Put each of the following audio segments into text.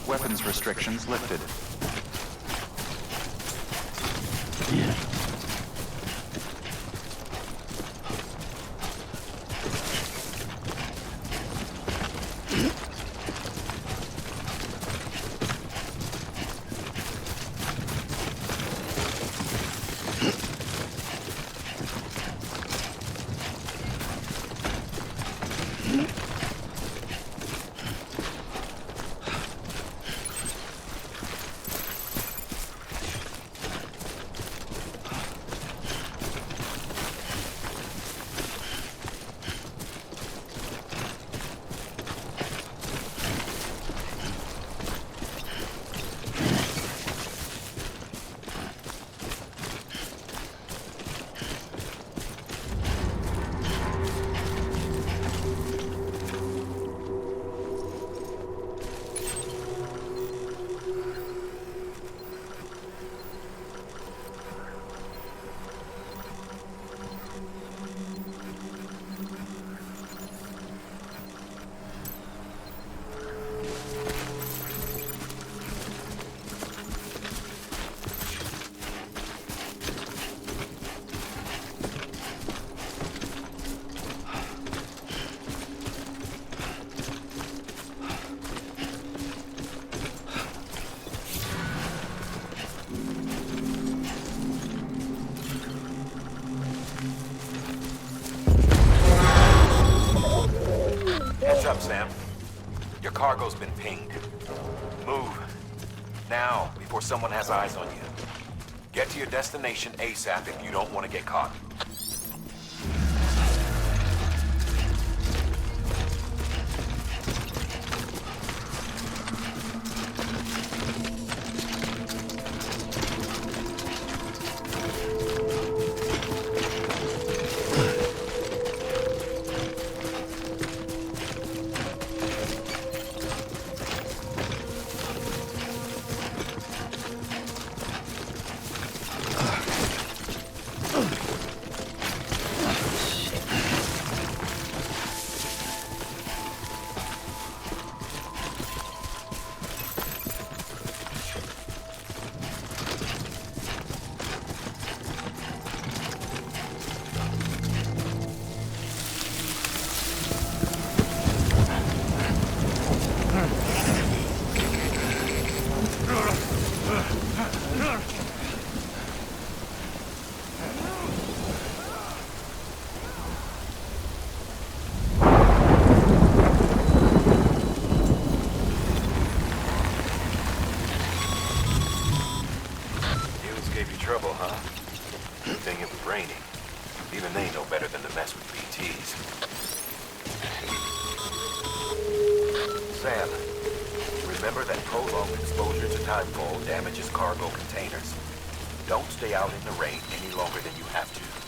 Weapons restrictions lifted. Up, Sam. Your cargo's been pinged. Move. Now, before someone has eyes on you. Get to your destination ASAP if you don't want to get caught. Sam, remember that prolonged exposure to timefall damages cargo containers. Don't stay out in the rain any longer than you have to.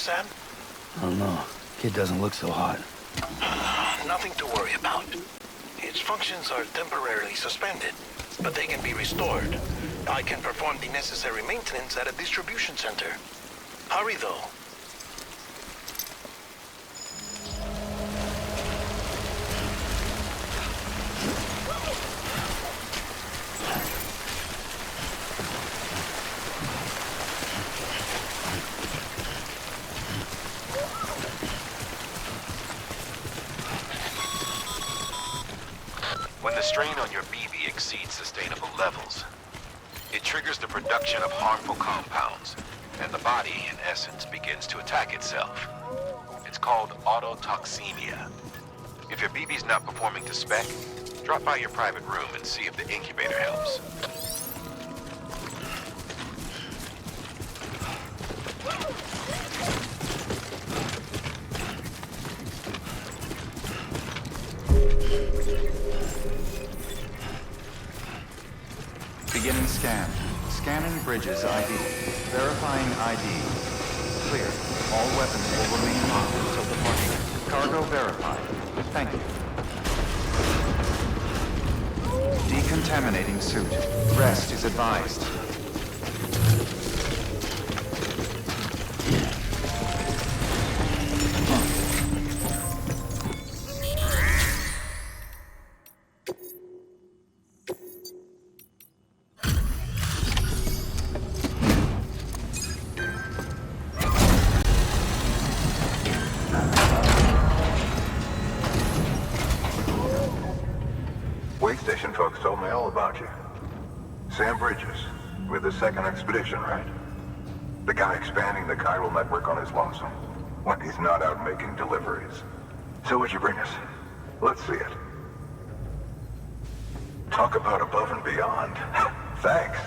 Sam? I don't know. Kid doesn't look so hot. Nothing to worry about. Its functions are temporarily suspended, but they can be restored. I can perform the necessary maintenance at a distribution center. Hurry, though. When the strain on your BB exceeds sustainable levels, it triggers the production of harmful compounds, and the body, in essence, begins to attack itself. It's called autotoxemia. If your BB's not performing to spec, drop by your private room and see if the incubator helps. Beginning scan. Scanning bridges ID. Verifying ID. Clear. All weapons will remain locked until departure. Cargo verified. Thank you. Decontaminating suit. Rest is advised. Station folks told me all about you. Sam Bridges, with the second expedition, right? The guy expanding the chiral network on his lonesome, when he's not out making deliveries. So what'd you bring us? Let's see it. Talk about above and beyond. Thanks.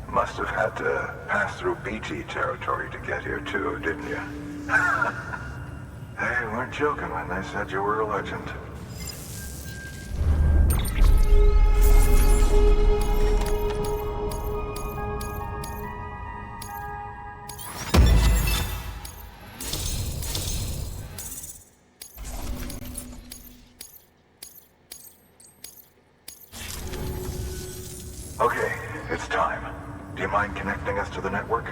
Must have had to pass through BT territory to get here too, didn't you? They weren't joking when they said you were a legend. Okay, it's time. Do you mind connecting us to the network?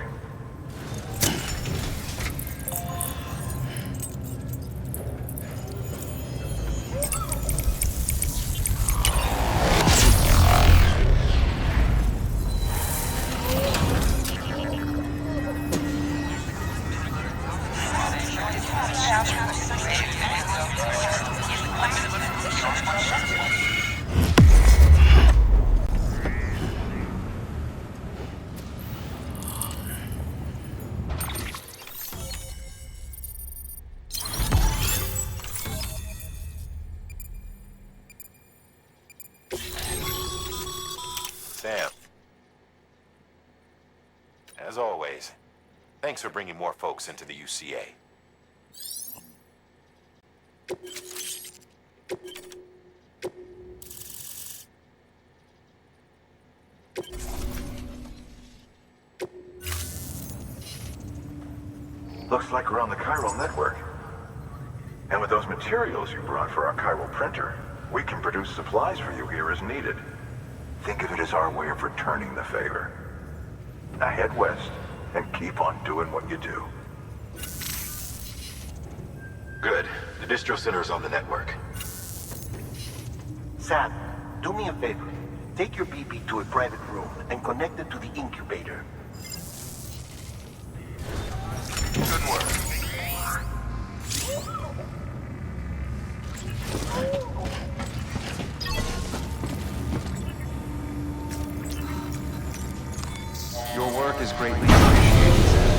Sam. As always, thanks for bringing more folks into the UCA. Looks like we're on the chiral network. And with those materials you brought for our chiral printer, we can produce supplies for you here as needed. Think of it as our way of returning the favor. Now head west and keep on doing what you do. Good. The distro center is on the network. Sam, do me a favor. Take your BB to a private room and connect it to the incubator. Good work. Your work is greatly appreciated, Sam.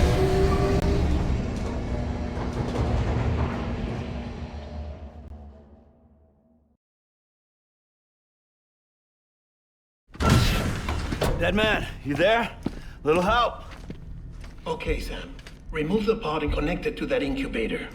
Dead man, you there? Little help? Okay, Sam. Remove the pod and connect it to that incubator.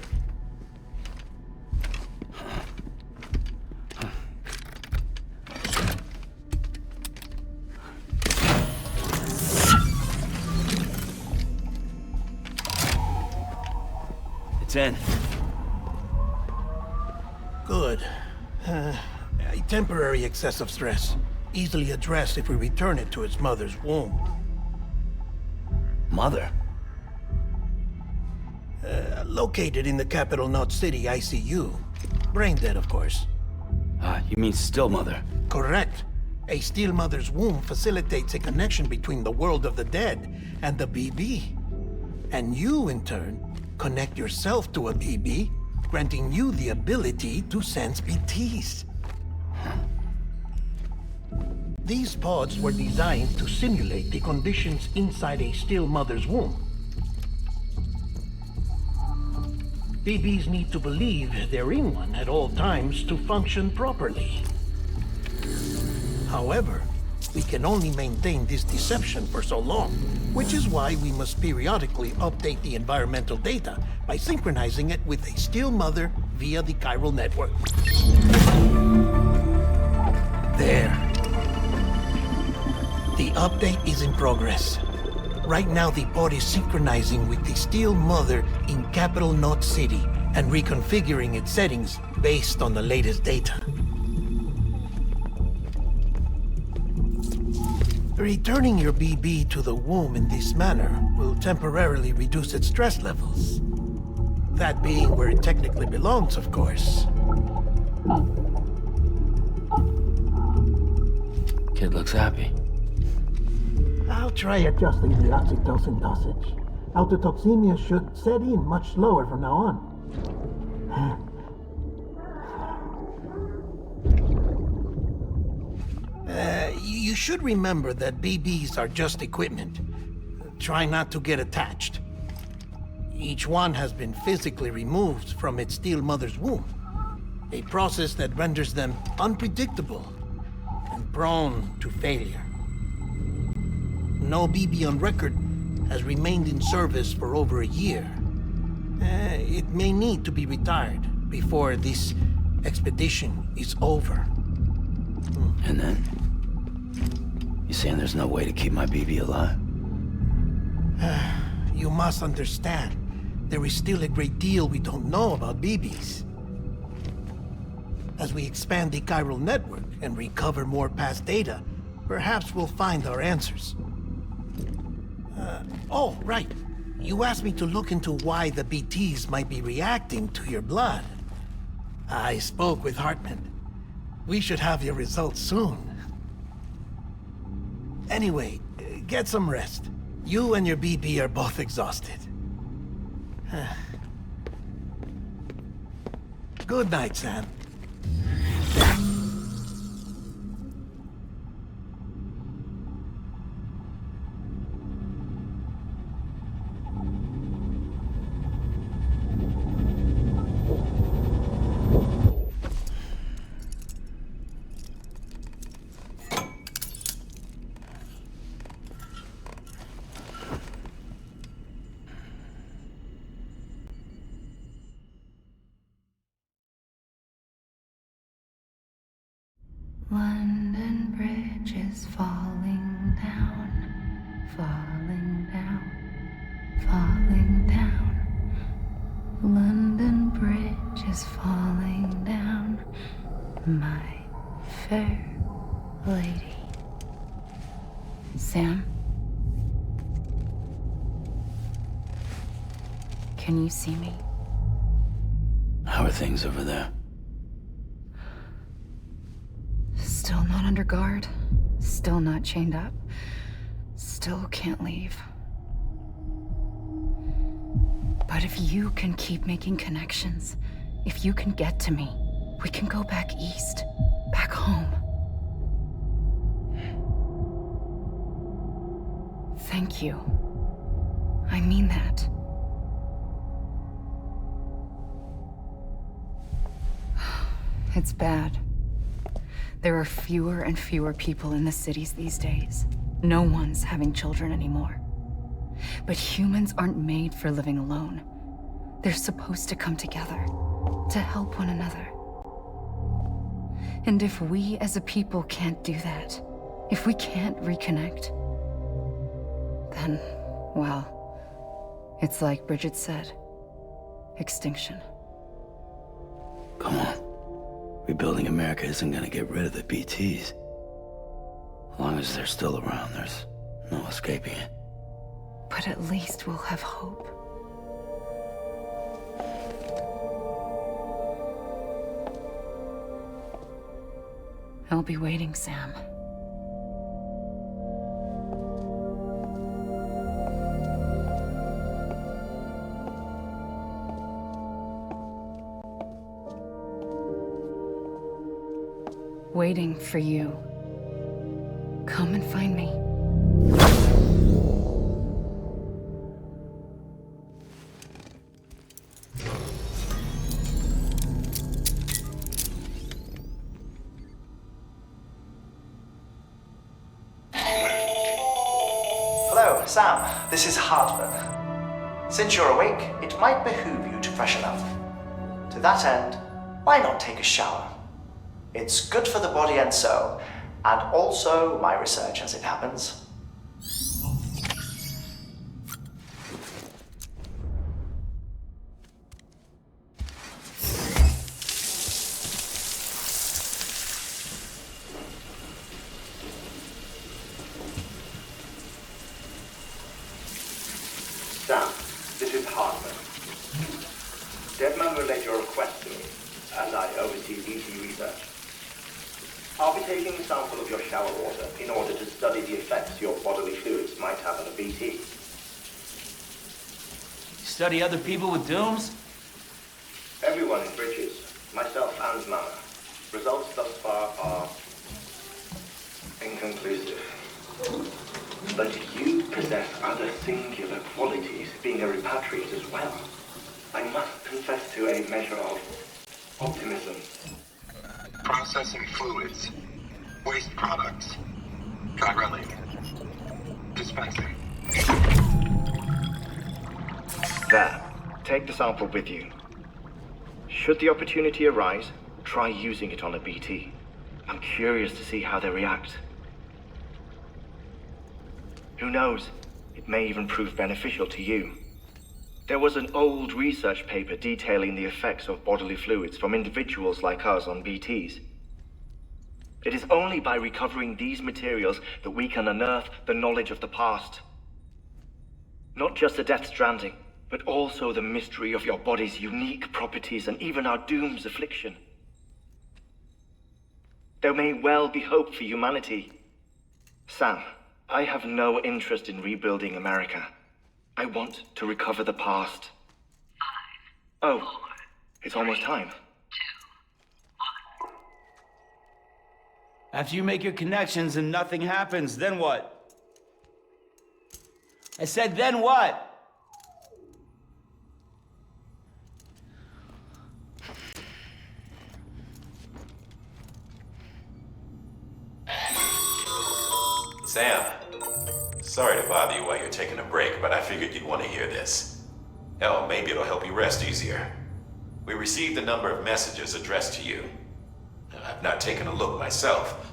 It's in. Good. A temporary excess of stress. Easily addressed if we return it to its mother's womb. Mother? Located in the capital Knot City ICU. Brain dead, of course. You mean still mother? Correct. A still mother's womb facilitates a connection between the world of the dead and the BB. And you, in turn, connect yourself to a BB, granting you the ability to sense BTs. These pods were designed to simulate the conditions inside a still mother's womb. BBs need to believe they're in one at all times to function properly. However, we can only maintain this deception for so long, which is why we must periodically update the environmental data by synchronizing it with a still mother via the chiral network. There. The update is in progress. Right now, the pod is synchronizing with the still mother in capital Knot City and reconfiguring its settings based on the latest data. Returning your BB to the womb in this manner will temporarily reduce its stress levels. That being where it technically belongs, of course. Kid looks happy. I'll try adjusting the oxytocin dosage. Autotoxemia should set in much slower from now on. You should remember that BBs are just equipment. Try not to get attached. Each one has been physically removed from its still mother's womb. A process that renders them unpredictable and prone to failure. No BB on record has remained in service for over a year. It may need to be retired before this expedition is over. And then? You saying there's no way to keep my BB alive? You must understand, there is still a great deal we don't know about BBs. As we expand the chiral network and recover more past data, perhaps we'll find our answers. Oh, right. You asked me to look into why the BTs might be reacting to your blood. I spoke with Hartman. We should have your results soon. Anyway, get some rest. You and your BB are both exhausted. Good night, Sam. Bridge is falling down, falling down, falling down. London Bridge is falling down, my fair lady. Sam? Can you see me? How are things over there? Still not under guard. Still not chained up. Still can't leave. But if you can keep making connections, if you can get to me, we can go back east, back home. Thank you. I mean that. It's bad. There are fewer and fewer people in the cities these days. No one's having children anymore. But humans aren't made for living alone. They're supposed to come together, to help one another. And if we as a people can't do that, if we can't reconnect, then, well, it's like Bridget said, extinction. Come on. Rebuilding America isn't gonna get rid of the BTs. As long as they're still around, there's no escaping it. But at least we'll have hope. I'll be waiting, Sam. Waiting for you. Come and find me. Hello, Sam. This is Hartman. Since you're awake, it might behoove you to freshen up. To that end, why not take a shower? It's good for the body and soul, and also my research as it happens. Sam, this is Hartman. Deadman relayed your request to me, as I oversee BT research. I'll be taking a sample of your shower water in order to study the effects your bodily fluids might have on a BT. Study other people with dooms? Everyone in Bridges, myself and Mama. Results thus far are inconclusive. But you possess other singular qualities, being a repatriate as well. I must confess to a measure of optimism. Processing fluids. Waste products. Drilling. Dispensing. There. Take the sample with you. Should the opportunity arise, try using it on a BT. I'm curious to see how they react. Who knows? It may even prove beneficial to you. There was an old research paper detailing the effects of bodily fluids from individuals like us on BTs. It is only by recovering these materials that we can unearth the knowledge of the past. Not just the Death Stranding, but also the mystery of your body's unique properties and even our doom's affliction. There may well be hope for humanity. Sam, I have no interest in rebuilding America. I want to recover the past. 5, 4, it's almost time. 2, 1. After you make your connections and nothing happens, then what? I said, then what? Sam, sorry to bother you while you're taking a break, but I figured you'd want to hear this. Hell, maybe it'll help you rest easier. We received a number of messages addressed to you. I've not taken a look myself,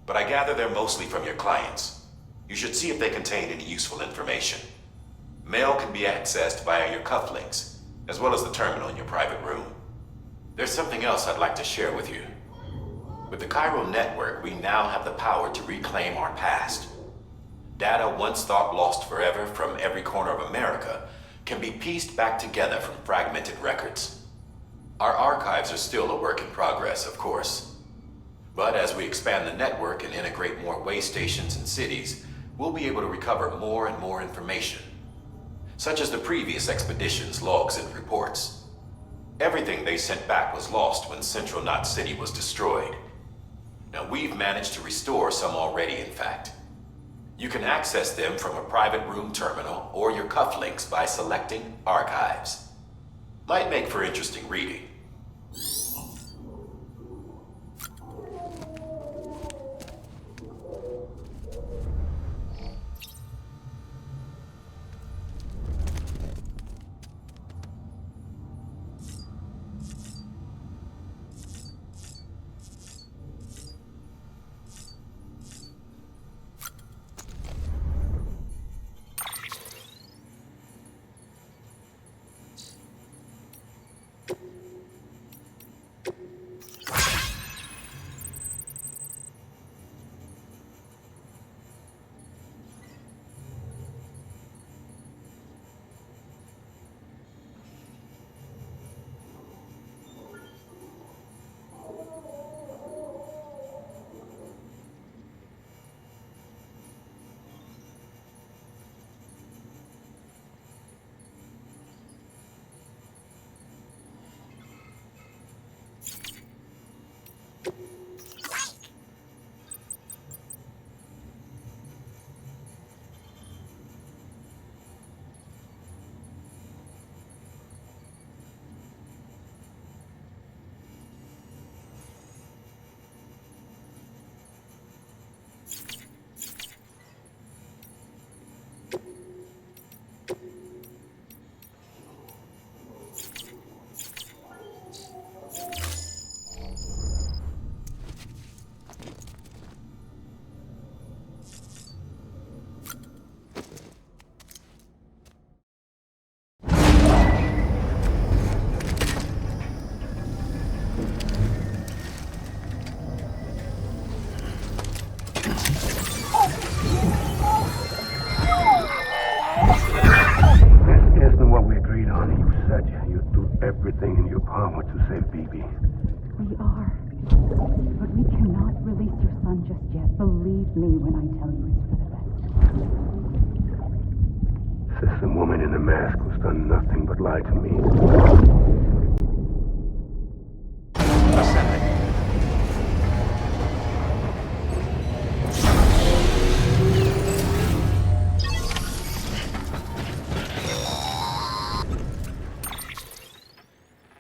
but I gather they're mostly from your clients. You should see if they contain any useful information. Mail can be accessed via your cufflinks, as well as the terminal in your private room. There's something else I'd like to share with you. With the chiral network, we now have the power to reclaim our past. Data once thought lost forever from every corner of America can be pieced back together from fragmented records. Our archives are still a work in progress, of course. But as we expand the network and integrate more way stations and cities, we'll be able to recover more and more information, such as the previous expedition's logs and reports. Everything they sent back was lost when Central Knot City was destroyed. Now we've managed to restore some already, in fact. You can access them from a private room terminal or your cufflinks by selecting Archives. Might make for interesting reading. Everything in your power to save BB. We are. But we cannot release your son just yet. Believe me when I tell you it's for the best. Says the woman in the mask who's done nothing but lie to me. Ascending.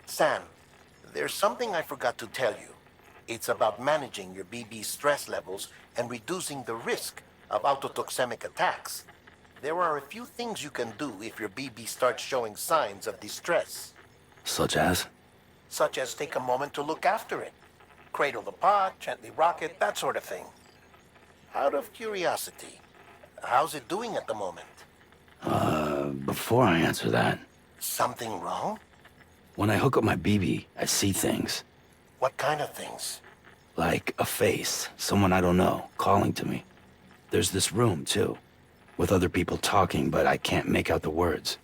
Sam, there's something I forgot to tell you. It's about managing your BB stress levels and reducing the risk of autotoxemic attacks. There are a few things you can do if your BB starts showing signs of distress. Such as? Such as take a moment to look after it. Cradle the pod, gently rock it, that sort of thing. Out of curiosity, how's it doing at the moment? Before I answer that, Something wrong? when I hook up my BB, I see things. What kind of things? Like a face, someone I don't know, calling to me. There's this room, too, with other people talking, but I can't make out the words.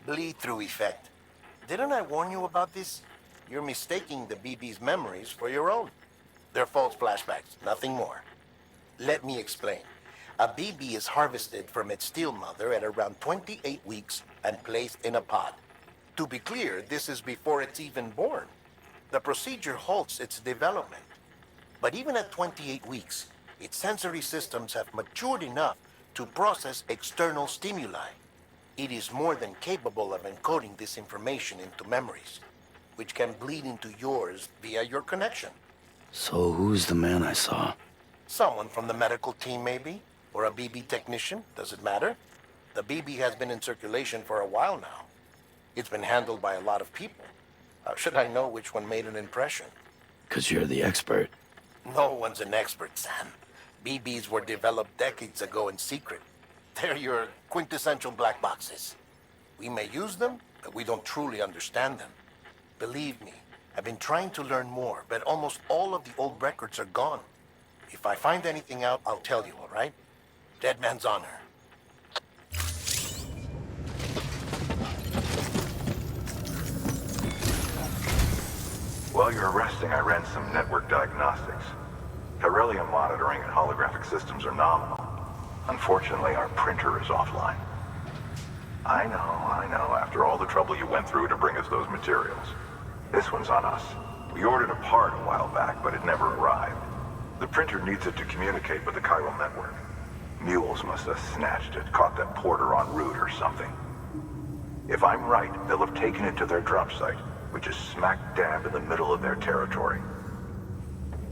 Bleed-through effect. Didn't I warn you about this? You're mistaking the BB's memories for your own. They're false flashbacks, nothing more. Let me explain. A BB is harvested from its steel mother at around 28 weeks and placed in a pod. To be clear, this is before it's even born. The procedure halts its development. But even at 28 weeks, its sensory systems have matured enough to process external stimuli. It is more than capable of encoding this information into memories, which can bleed into yours via your connection. So who's the man I saw? Someone from the medical team, maybe? Or a BB technician? Does it matter? The BB has been in circulation for a while now. It's been handled by a lot of people. How should I know which one made an impression? 'Cause you're the expert. No one's an expert, Sam. BBs were developed decades ago in secret. They're your quintessential black boxes. We may use them, but we don't truly understand them. Believe me, I've been trying to learn more, but almost all of the old records are gone. If I find anything out, I'll tell you, all right? Dead man's honor. While you're resting, I ran some network diagnostics. Beryllium monitoring and holographic systems are nominal. Unfortunately, our printer is offline. I know, after all the trouble you went through to bring us those materials. This one's on us. We ordered a part a while back, but it never arrived. The printer needs it to communicate with the chiral network. Mules must have snatched it, caught that porter en route or something. If I'm right, they'll have taken it to their drop site, which is smack dab in the middle of their territory.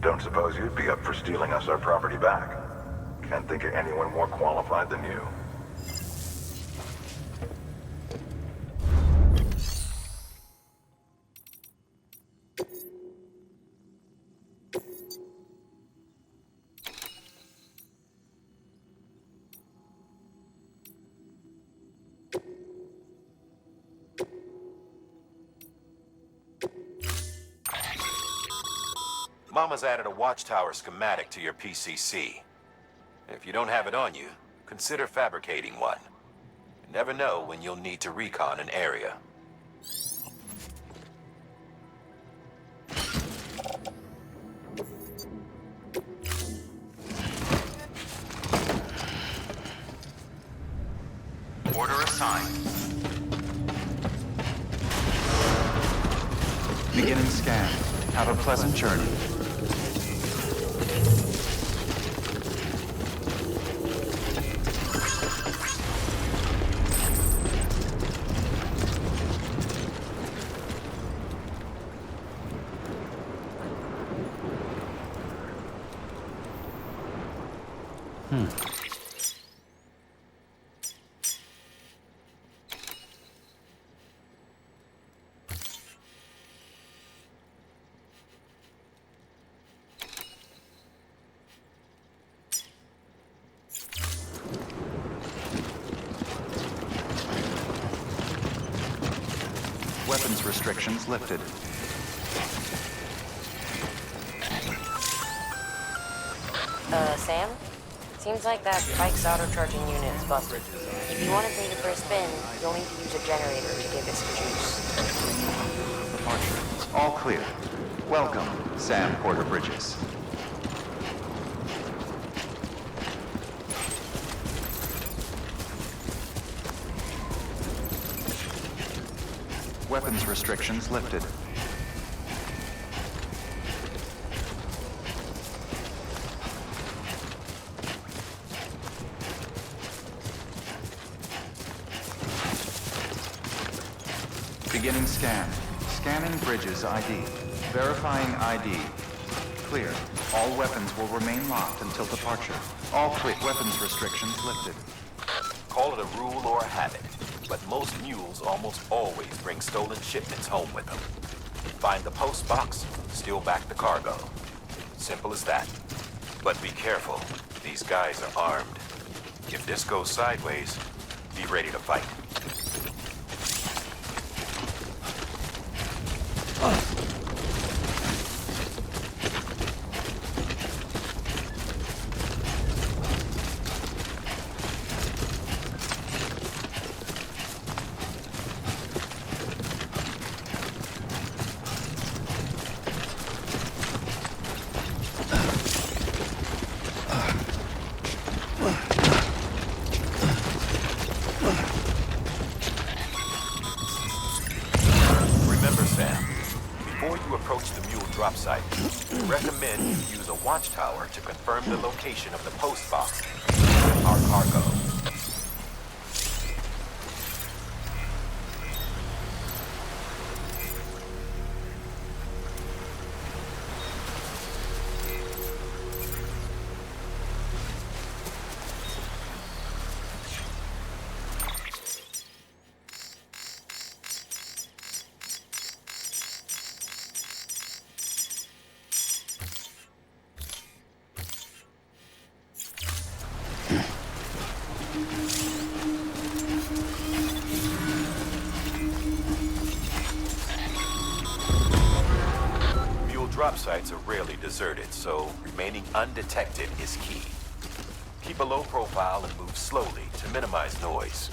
Don't suppose you'd be up for stealing us our property back? Can't think of anyone more qualified than you. Mama's added a watchtower schematic to your PCC. If you don't have it on you, consider fabricating one. You never know when you'll need to recon an area. Order assigned. Beginning scan. Have a pleasant journey. Weapons restrictions lifted. Sam? Seems like that bike's auto-charging unit is busted. If you want to take it for a spin, you'll need to use a generator to give it some juice. Departure. All clear. Welcome, Sam Porter Bridges. Weapons restrictions lifted. Beginning scan. Scanning Bridges ID. Verifying ID. Clear. All weapons will remain locked until departure. All clear. Weapons restrictions lifted. Call it a rule or a habit, but most mules almost always bring stolen shipments home with them. Find the post box, steal back the cargo. Simple as that. But be careful. These guys are armed. If this goes sideways, be ready to fight. Drop site. Recommend you use a watchtower to confirm the location of the post box. Our cargo. sites are rarely deserted, so remaining undetected is key. Keep a low profile and move slowly to minimize noise.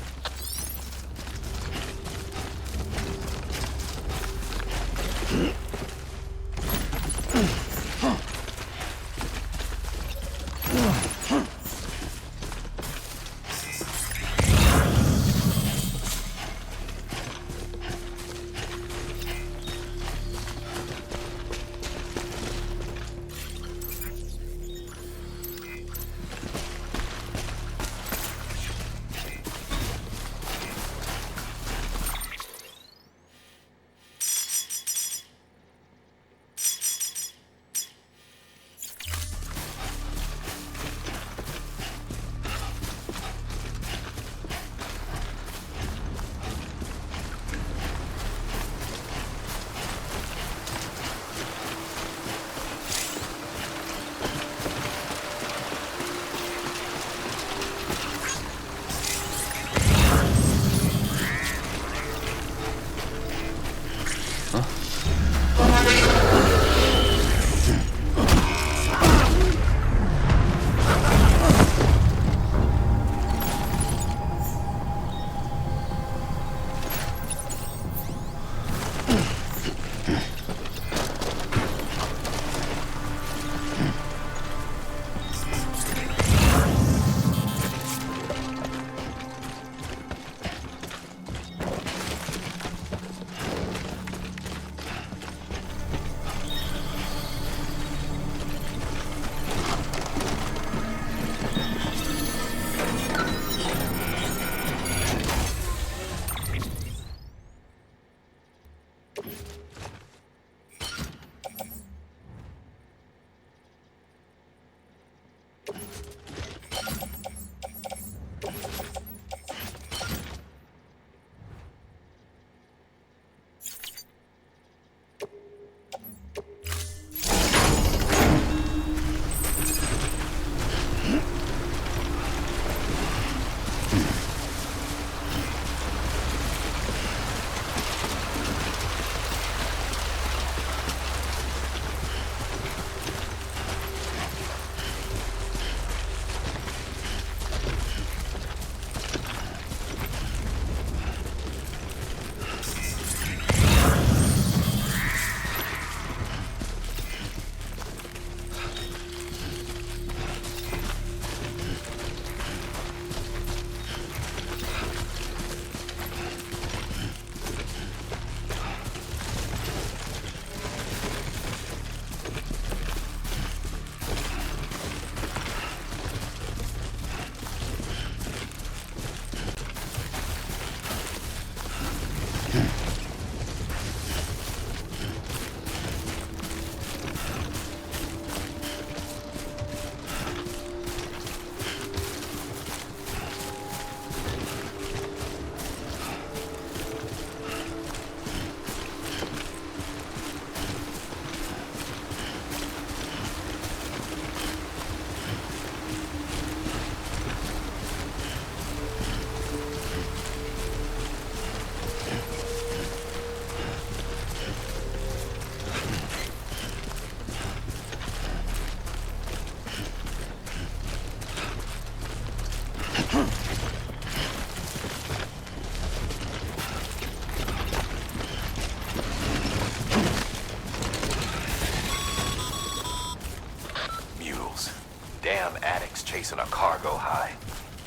Chasing a cargo high.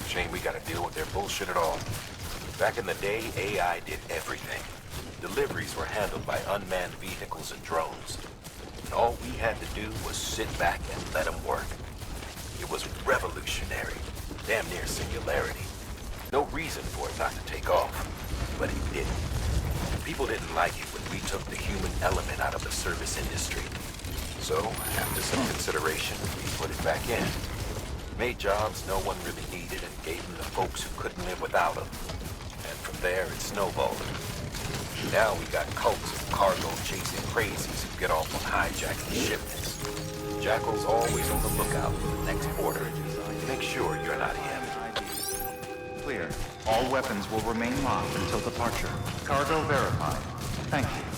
Shame we gotta deal with their bullshit at all. Back in the day, AI did everything. Deliveries were handled by unmanned vehicles and drones. And all we had to do was sit back and let them work. It was revolutionary, damn near singularity. No reason for it not to take off, but it didn't. People didn't like it when we took the human element out of the service industry. So, after some consideration, we put it back in. Made jobs no one really needed and gave them to folks who couldn't live without them. And from there, it snowballed. Now we got cults of cargo-chasing crazies who get off on hijacking shipments. Jackal's always on the lookout for the next order. Make sure you're not him. Clear. All weapons will remain locked until departure. Cargo verified. Thank you.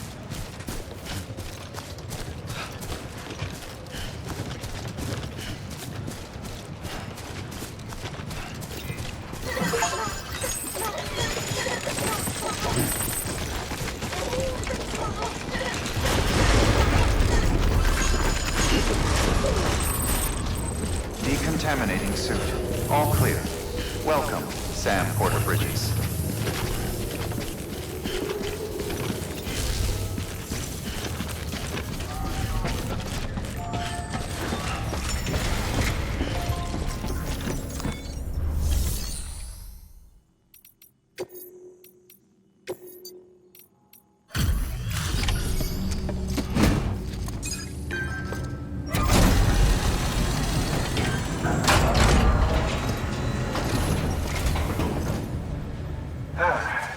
Decontaminating suit. All clear. Welcome, Sam Porter Bridges.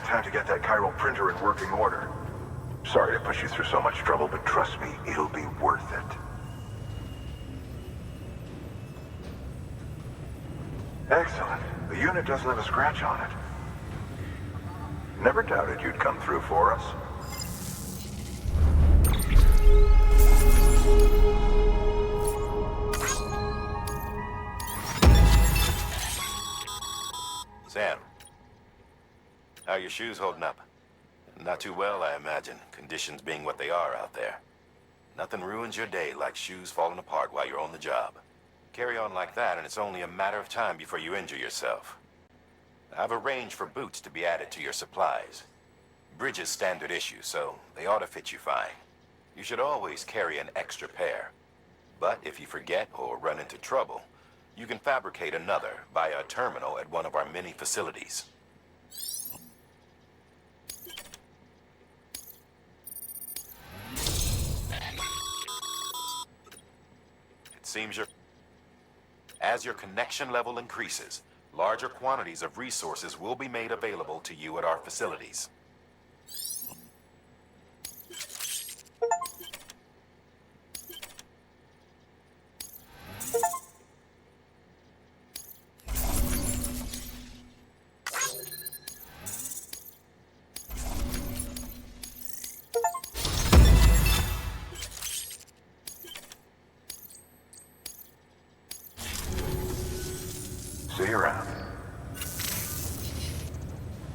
Time to get that chiral printer in working order. Sorry to push you through so much trouble, but trust me, it'll be worth it. Excellent. The unit doesn't have a scratch on it. Never doubted you'd come through for us. Sam, how are your shoes holding up? Not too well, I imagine, conditions being what they are out there. Nothing ruins your day like shoes falling apart while you're on the job. Carry on like that, and it's only a matter of time before you injure yourself. I've arranged for boots to be added to your supplies. Bridges standard issue, so they ought to fit you fine. You should always carry an extra pair. But if you forget or run into trouble, you can fabricate another via a terminal at one of our many facilities. It seems as your connection level increases, larger quantities of resources will be made available to you at our facilities. See you around.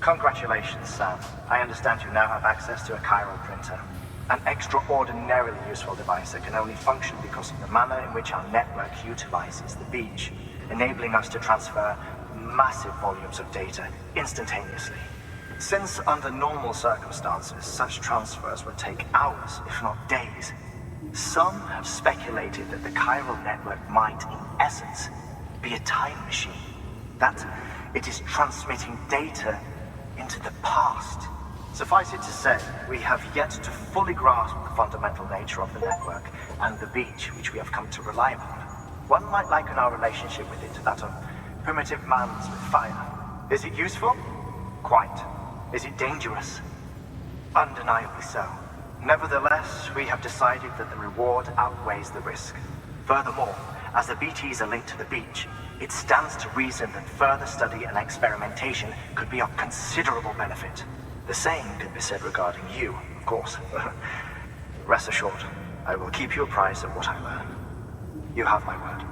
Congratulations, Sam. I understand you now have access to a chiral printer. An extraordinarily useful device that can only function because of the manner in which our network utilizes the beach, enabling us to transfer massive volumes of data instantaneously. Since under normal circumstances, such transfers would take hours, if not days, some have speculated that the chiral network might, in essence, be a time machine. That it is transmitting data into the past. Suffice it to say, we have yet to fully grasp the fundamental nature of the network and the beach which we have come to rely upon. One might liken our relationship with it to that of primitive mans with fire. Is it useful? Quite. Is it dangerous? Undeniably so. Nevertheless, we have decided that the reward outweighs the risk. Furthermore, as the BTs are linked to the beach, it stands to reason that further study and experimentation could be of considerable benefit. The same can be said regarding you, of course. Rest assured, I will keep you apprised of what I learn. You have my word.